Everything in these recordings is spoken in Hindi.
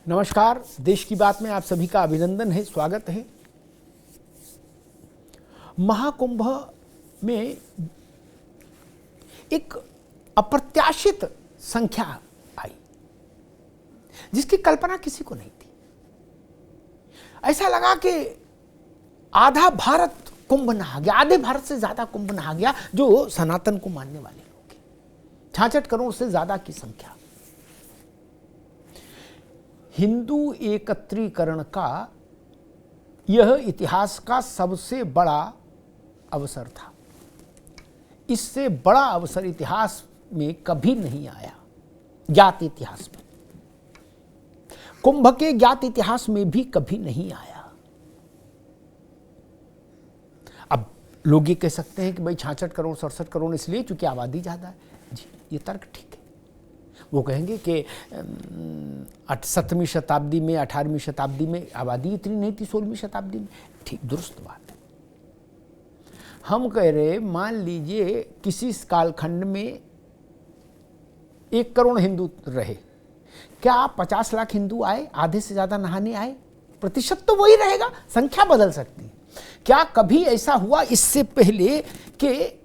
नमस्कार। देश की बात में आप सभी का अभिनंदन है, स्वागत है। महाकुंभ में एक अप्रत्याशित संख्या आई जिसकी कल्पना किसी को नहीं थी। ऐसा लगा कि आधा भारत कुंभ नहा गया, आधे भारत से ज्यादा कुंभ नहा गया जो सनातन को मानने वाले लोग हैं। 66 करोड़ से ज्यादा की संख्या। हिंदू एकत्रीकरण का यह इतिहास का सबसे बड़ा अवसर था। इससे बड़ा अवसर इतिहास में कभी नहीं आया, ज्ञात इतिहास में। कुंभ के ज्ञात इतिहास में भी कभी नहीं आया। अब लोग ये कह सकते हैं कि भाई 66 करोड़ 67 करोड़ इसलिए क्योंकि आबादी ज्यादा है। जी, ये तर्क ठीक है। वो कहेंगे कि 7वीं शताब्दी में 18वीं शताब्दी में आबादी इतनी नहीं थी, 16वीं शताब्दी में। ठीक, दुरुस्त बात है। हम कह रहे मान लीजिए किसी कालखंड में 1 करोड़ हिंदू रहे, क्या 50 लाख हिंदू आए, आधे से ज्यादा नहाने आए? प्रतिशत तो वही रहेगा, संख्या बदल सकती है। क्या कभी ऐसा हुआ इससे पहले कि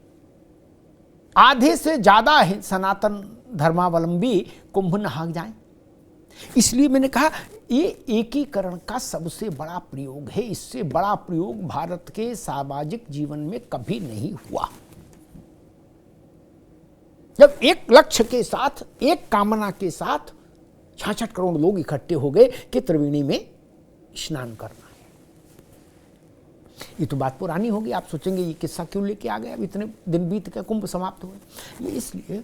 आधे से ज्यादा सनातन धर्मावलंबी कुंभ नहा जाएं? इसलिए मैंने कहा ये एकीकरण का सबसे बड़ा प्रयोग है। इससे बड़ा प्रयोग भारत के सामाजिक जीवन में कभी नहीं हुआ। जब एक लक्ष्य के साथ, एक कामना के साथ 66 करोड़ लोग इकट्ठे हो गए कि त्रिवेणी में स्नान करना है। ये तो बात पुरानी होगी। आप सोचेंगे ये किस्सा क्यों लेके आ गया, अब इतने दिन बीत गए, कुंभ समाप्त हुए। ये इसलिए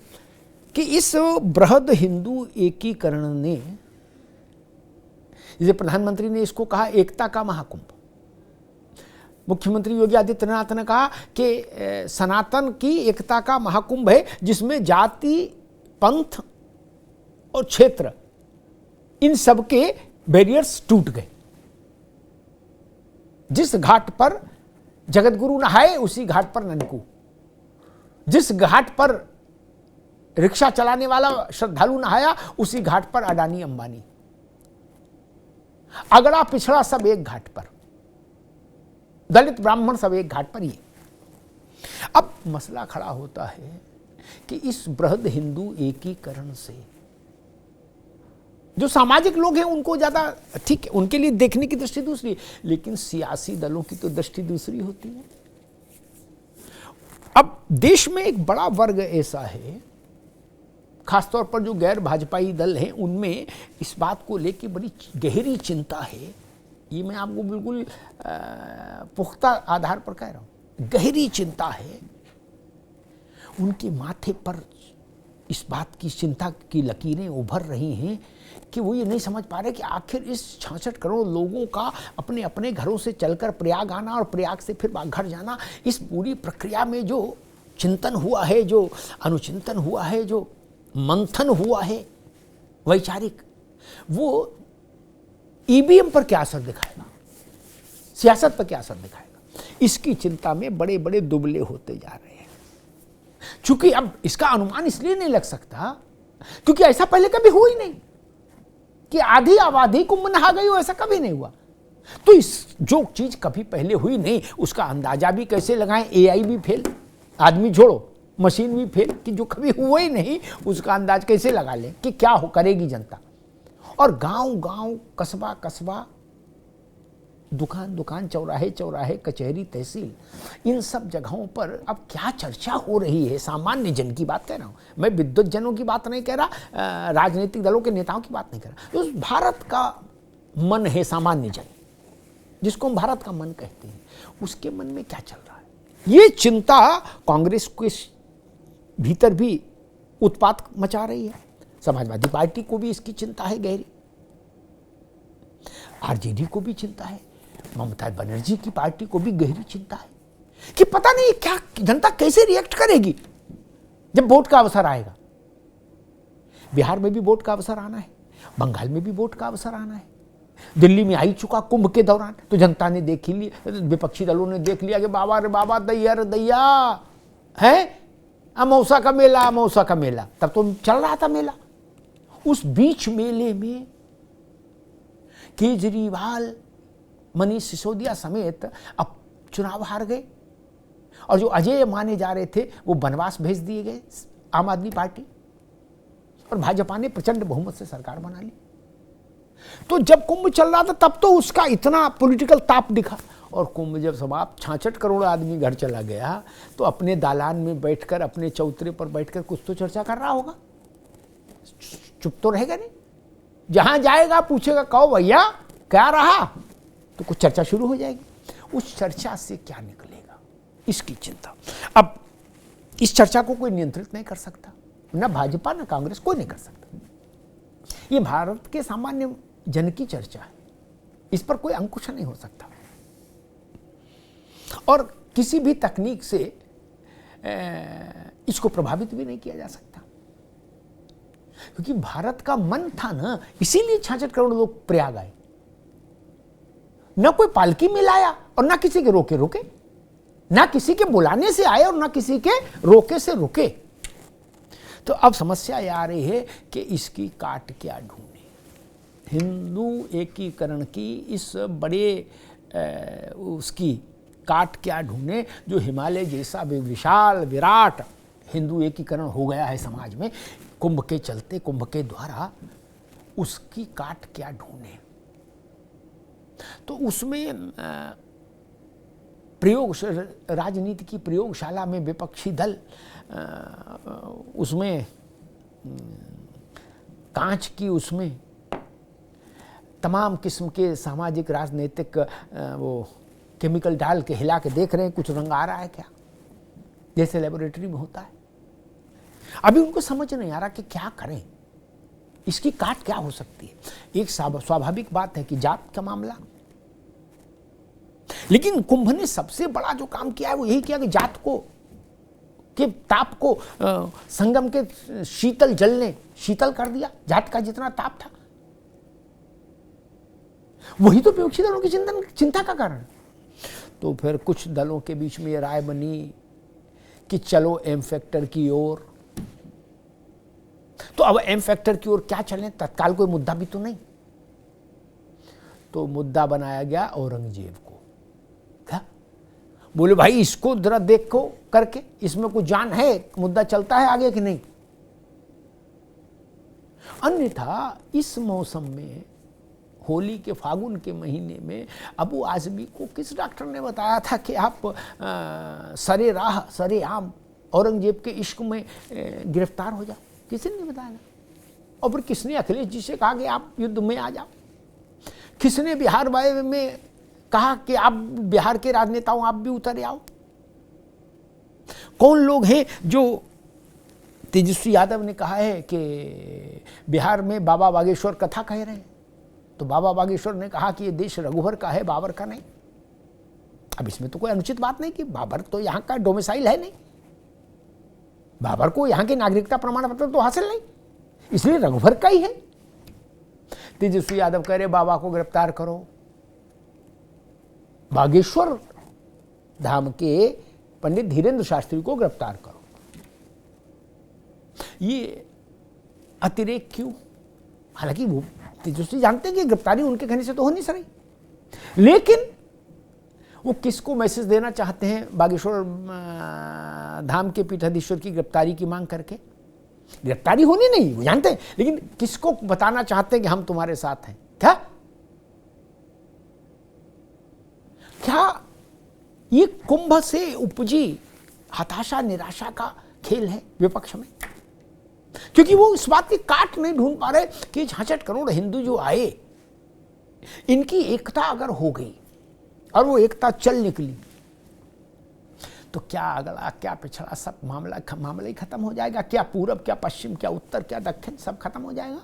कि इस बृहद हिंदू एकीकरण ने, जैसे प्रधानमंत्री ने इसको कहा एकता का महाकुंभ, मुख्यमंत्री योगी आदित्यनाथ ने कहा कि सनातन की एकता का महाकुंभ है जिसमें जाति, पंथ और क्षेत्र, इन सब के बैरियर्स टूट गए। जिस घाट पर जगतगुरु नहाए उसी घाट पर ननकू, जिस घाट पर रिक्शा चलाने वाला श्रद्धालु नहाया उसी घाट पर अडानी अंबानी, अगड़ा पिछड़ा सब एक घाट पर, दलित ब्राह्मण सब एक घाट पर ही। अब मसला खड़ा होता है कि इस बृहद हिंदू एकीकरण से जो सामाजिक लोग हैं उनको ज्यादा ठीक है, उनके लिए देखने की दृष्टि दूसरी, लेकिन सियासी दलों की तो दृष्टि दूसरी होती है। अब देश में एक बड़ा वर्ग ऐसा है, खासतौर पर जो गैर भाजपाई दल हैं, उनमें इस बात को लेकर बड़ी गहरी चिंता है। ये मैं आपको बिल्कुल पुख्ता आधार पर कह रहा हूं, गहरी चिंता है। उनके माथे पर इस बात की चिंता की लकीरें उभर रही हैं कि वो ये नहीं समझ पा रहे कि आखिर इस 66 करोड़ लोगों का अपने अपने घरों से चलकर प्रयाग आना और प्रयाग से फिर घर जाना, इस पूरी प्रक्रिया में जो चिंतन हुआ है, जो अनुचिंतन हुआ है, जो मंथन हुआ है वैचारिक, वो ईवीएम पर क्या असर दिखाएगा, सियासत पर क्या असर दिखाएगा, इसकी चिंता में बड़े बड़े दुबले होते जा रहे हैं। चूंकि अब इसका अनुमान इसलिए नहीं लग सकता क्योंकि ऐसा पहले कभी हुआ ही नहीं कि आधी आबादी कुंभ नहा गई हो, ऐसा कभी नहीं हुआ। तो इस जो चीज कभी पहले हुई नहीं उसका अंदाजा भी कैसे लगाएं? एआई भी फेल, आदमी छोड़ो, मशीन भी फेल, कि जो कभी हुआ ही नहीं उसका अंदाज कैसे लगा लें कि क्या हो करेगी जनता। और गांव गांव, कस्बा कस्बा, दुकान दुकान, चौराहे चौराहे, कचहरी तहसील, इन सब जगहों पर अब क्या चर्चा हो रही है। सामान्य जन की बात कह रहा हूं मैं, विद्वत जनों की बात नहीं कह रहा, राजनीतिक दलों के नेताओं की बात नहीं कर रहा। तो भारत का मन है, सामान्य जन जिसको हम भारत का मन कहते हैं, उसके मन में क्या चल रहा है, ये चिंता कांग्रेस के भीतर भी उत्पात मचा रही है। समाजवादी पार्टी को भी इसकी चिंता है गहरी, आरजेडी को भी चिंता है, ममता बनर्जी की पार्टी को भी गहरी चिंता है कि पता नहीं क्या जनता कैसे रिएक्ट करेगी जब वोट का अवसर आएगा। बिहार में भी वोट का अवसर आना है, बंगाल में भी वोट का अवसर आना है, दिल्ली में आई चुका कुंभ के दौरान। तो जनता ने देख ही लिया, विपक्षी दलों ने देख लिया कि बाबा रे बाबा, दैया रे दैया है, अमौसा का मेला, अमौसा का मेला। तब तो चल रहा था मेला। उस बीच मेले में केजरीवाल, मनीष सिसोदिया समेत अब चुनाव हार गए, और जो अजय माने जा रहे थे वो बनवास भेज दिए गए आम आदमी पार्टी, और भाजपा ने प्रचंड बहुमत से सरकार बना ली। तो जब कुंभ चल रहा था तब तो उसका इतना पॉलिटिकल ताप दिखा, और कुंभ जब समाप्त 66 करोड़ आदमी घर चला गया तो अपने दालान में बैठकर, अपने चौतरे पर बैठकर कुछ तो चर्चा कर रहा होगा, चुप तो रहेगा नहीं। जहां जाएगा पूछेगा कहो भैया क्या रहा, तो कुछ चर्चा शुरू हो जाएगी। उस चर्चा से क्या निकलेगा इसकी चिंता। अब इस चर्चा को कोई नियंत्रित नहीं कर सकता, न भाजपा न कांग्रेस, कोई नहीं कर सकता। ये भारत के सामान्य जन की चर्चा है, इस पर कोई अंकुश नहीं हो सकता, और किसी भी तकनीक से इसको प्रभावित भी नहीं किया जा सकता, क्योंकि भारत का मन था ना, इसीलिए 66 करोड़ लोग प्रयाग आए। न कोई पालकी में लाया और ना किसी के रोके रुके, ना किसी के बुलाने से आए और ना किसी के रोके से रुके। तो अब समस्या ये आ रही है कि इसकी काट क्या ढूंढे, हिंदू एकीकरण की इस बड़े उसकी काट क्या ढूंढे, जो हिमालय जैसा विशाल विराट हिंदू एकीकरण हो गया है समाज में कुंभ के चलते, कुंभ के द्वारा, उसकी काट क्या ढूंढे। तो उसमें राजनीति की प्रयोगशाला में विपक्षी दल उसमें कांच की उसमें तमाम किस्म के सामाजिक राजनीतिक वो केमिकल डाल के हिला के देख रहे हैं कुछ रंग आ रहा है क्या, जैसे लेबोरेटरी में होता है। अभी उनको समझ नहीं आ रहा कि क्या करें, इसकी काट क्या हो सकती है। एक स्वाभाविक बात है कि जात का मामला, लेकिन कुंभ ने सबसे बड़ा जो काम किया है वो यही किया कि जात को के ताप को संगम के शीतल जल ने शीतल कर दिया। जात का जितना ताप था वही तो विपक्षी दलों की चिंता का कारण। तो फिर कुछ दलों के बीच में ये राय बनी कि चलो एम फैक्टर की ओर। तो अब एम फैक्टर की ओर क्या चलें, तत्काल कोई मुद्दा भी तो नहीं, तो मुद्दा बनाया गया औरंगजेब को। क्या बोले भाई इसको जरा देखो करके, इसमें कुछ जान है, मुद्दा चलता है आगे कि नहीं। अन्यथा इस मौसम में, होली के फागुन के महीने में अबू आजमी को किस डॉक्टर ने बताया था कि आप सरे राह सरे आम औरंगजेब के इश्क में गिरफ्तार हो जाओ, किसी ने बताया ना। और फिर किसने अखिलेश जी से कहा कि आप युद्ध में आ जाओ, किसने बिहार में कहा कि आप बिहार के राजनेताओं आप भी उतर आओ। कौन लोग हैं जो, तेजस्वी यादव ने कहा है कि बिहार में बाबा बागेश्वर कथा कह रहे हैं, तो बाबा बागेश्वर ने कहा कि ये देश रघुवर का है, बाबर का नहीं। अब इसमें तो कोई अनुचित बात नहीं कि बाबर तो यहाँ का डोमिसाइल है नहीं, बाबर को यहाँ की नागरिकता प्रमाण पत्र तो हासिल नहीं, इसलिए रघुवर का ही है। तेजस्वी यादव कह रहे बाबा को गिरफ्तार करो, बागेश्वर धाम के पंडित धीरेन्द्र शास्त्री को गिरफ्तार करो। ये अतिरेक क्यों? हालांकि वो तेजस्वी जानते हैं कि गिरफ्तारी उनके कहने से तो हो नहीं सही, लेकिन वो किसको मैसेज देना चाहते हैं बागेश्वर धाम के पीठाधीश्वर की गिरफ्तारी की मांग करके? गिरफ्तारी होनी नहीं, वो जानते हैं, लेकिन किसको बताना चाहते हैं कि हम तुम्हारे साथ हैं? क्या ये कुंभ से उपजी हताशा निराशा का खेल है विपक्ष में? क्योंकि वो इस बात की काट नहीं ढूंढ पा रहे कि 66 करोड़ हिंदू जो आए, इनकी एकता अगर हो गई और वो एकता चल निकली तो क्या अगला क्या पिछड़ा सब मामला ही खत्म हो जाएगा। क्या पूरब, क्या पश्चिम, क्या उत्तर, क्या दक्षिण, सब खत्म हो जाएगा।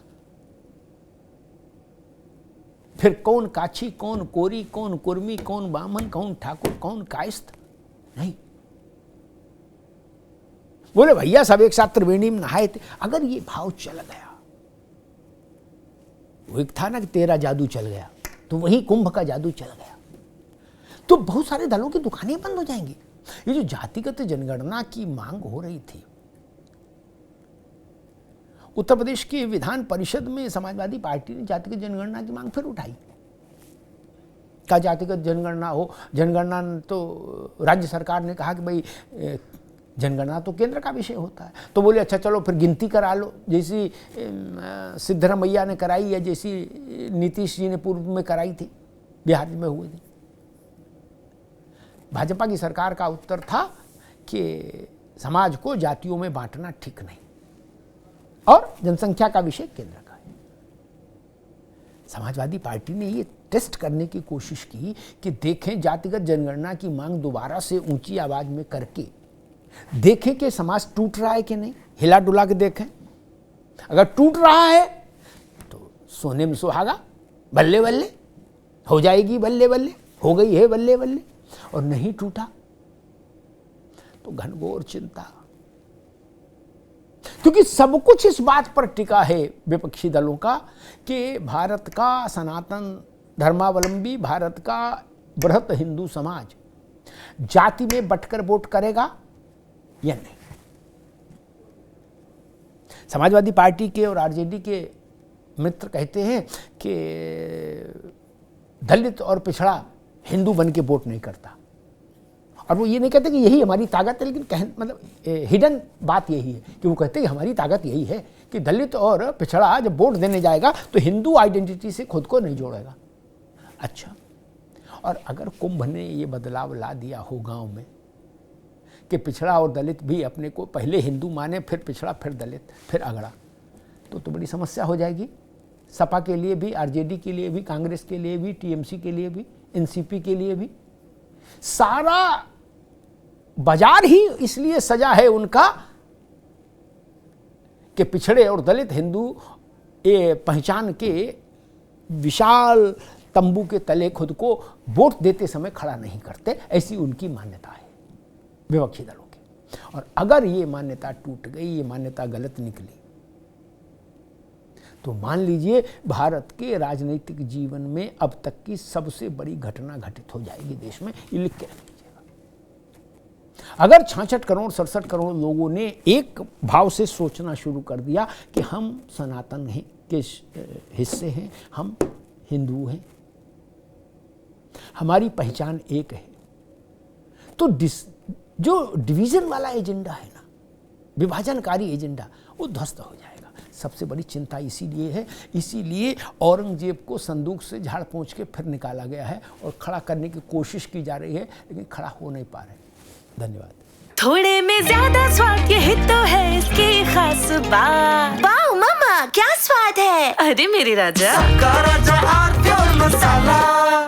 फिर कौन काछी, कौन कोरी, कौन कुर्मी, कौन बामन, कौन ठाकुर, कौन कायस्थ, नहीं। बोले भैया सब एक साथ त्रिवेणी में नहाए थे। अगर ये भाव चल गया, वो एक था ना कि तेरा जादू चल गया, तो वही कुंभ का जादू चल गया, तो बहुत सारे दलों की दुकानें बंद हो जाएंगी। ये जो जातिगत जनगणना की मांग हो रही थी, उत्तर प्रदेश की विधान परिषद में समाजवादी पार्टी ने जातिगत जनगणना की मांग फिर उठाई का जातिगत जनगणना हो। जनगणना तो राज्य सरकार ने कहा कि भाई जनगणना तो केंद्र का विषय होता है। तो बोले अच्छा चलो फिर गिनती करा लो, जैसी सिद्धरामैया ने कराई या जैसी नीतीश जी ने पूर्व में कराई थी, बिहार में हुई थी। भाजपा की सरकार का उत्तर था कि समाज को जातियों में बांटना ठीक नहीं और जनसंख्या का विषय केंद्र का है। समाजवादी पार्टी ने ये टेस्ट करने की कोशिश की कि देखें जातिगत जनगणना की मांग दोबारा से ऊंची आवाज में करके देखें कि समाज टूट रहा है कि नहीं, हिला डुला के देखें। अगर टूट रहा है तो सोने में सुहागा, बल्ले बल्ले हो जाएगी, बल्ले बल्ले हो गई है, बल्ले बल्ले। और नहीं टूटा तो घनघोर चिंता, क्योंकि सब कुछ इस बात पर टिका है विपक्षी दलों का कि भारत का सनातन धर्मावलंबी, भारत का बृहत हिंदू समाज जाति में बंटकर वोट करेगा या नहीं। समाजवादी पार्टी के और आरजेडी के मित्र कहते हैं कि दलित और पिछड़ा हिंदू बन के वोट नहीं करता, और वो ये नहीं कहते कि यही हमारी ताकत है, लेकिन मतलब हिडन बात यही है कि वो कहते हैं कि हमारी ताकत यही है कि दलित और पिछड़ा जब वोट देने जाएगा तो हिंदू आइडेंटिटी से खुद को नहीं जोड़ेगा। अच्छा, और अगर कुंभ ने ये बदलाव ला दिया हो गांव में कि पिछड़ा और दलित भी अपने को पहले हिंदू माने, फिर पिछड़ा, फिर दलित, फिर अगड़ा, तो बड़ी समस्या हो जाएगी सपा के लिए भी, आरजेडी के लिए भी, कांग्रेस के लिए भी, टीएमसी के लिए भी, एनसीपी के लिए भी। सारा बाजार ही इसलिए सजा है उनका कि पिछड़े और दलित हिंदू ये पहचान के विशाल तंबू के तले खुद को वोट देते समय खड़ा नहीं करते, ऐसी उनकी मान्यता है विपक्षी दलों की। और अगर ये मान्यता टूट गई, ये मान्यता गलत निकली, तो मान लीजिए भारत के राजनीतिक जीवन में अब तक की सबसे बड़ी घटना घटित हो जाएगी देश में। ये लिख के रख लीजिएगा। अगर 66 करोड़ 67 करोड़ लोगों ने एक भाव से सोचना शुरू कर दिया कि हम सनातन हैं के हिस्से हैं, हम हिंदू हैं, हमारी पहचान एक है, तो जो डिवीजन वाला एजेंडा है ना, विभाजनकारी एजेंडा, वो ध्वस्त हो जाएगा। सबसे बड़ी चिंता इसीलिए है, इसीलिए औरंगजेब को संदूक से झाड़ पोंछ के फिर निकाला गया है और खड़ा करने की कोशिश की जा रही है, लेकिन खड़ा हो नहीं पा रहे। धन्यवाद। थोड़े में ज्यादा स्वाद, यही तो है इसकी खास बात। वाओ मामा, क्या स्वाद है। अरे मेरे राजा, सबका राजा आर प्योर मसाला।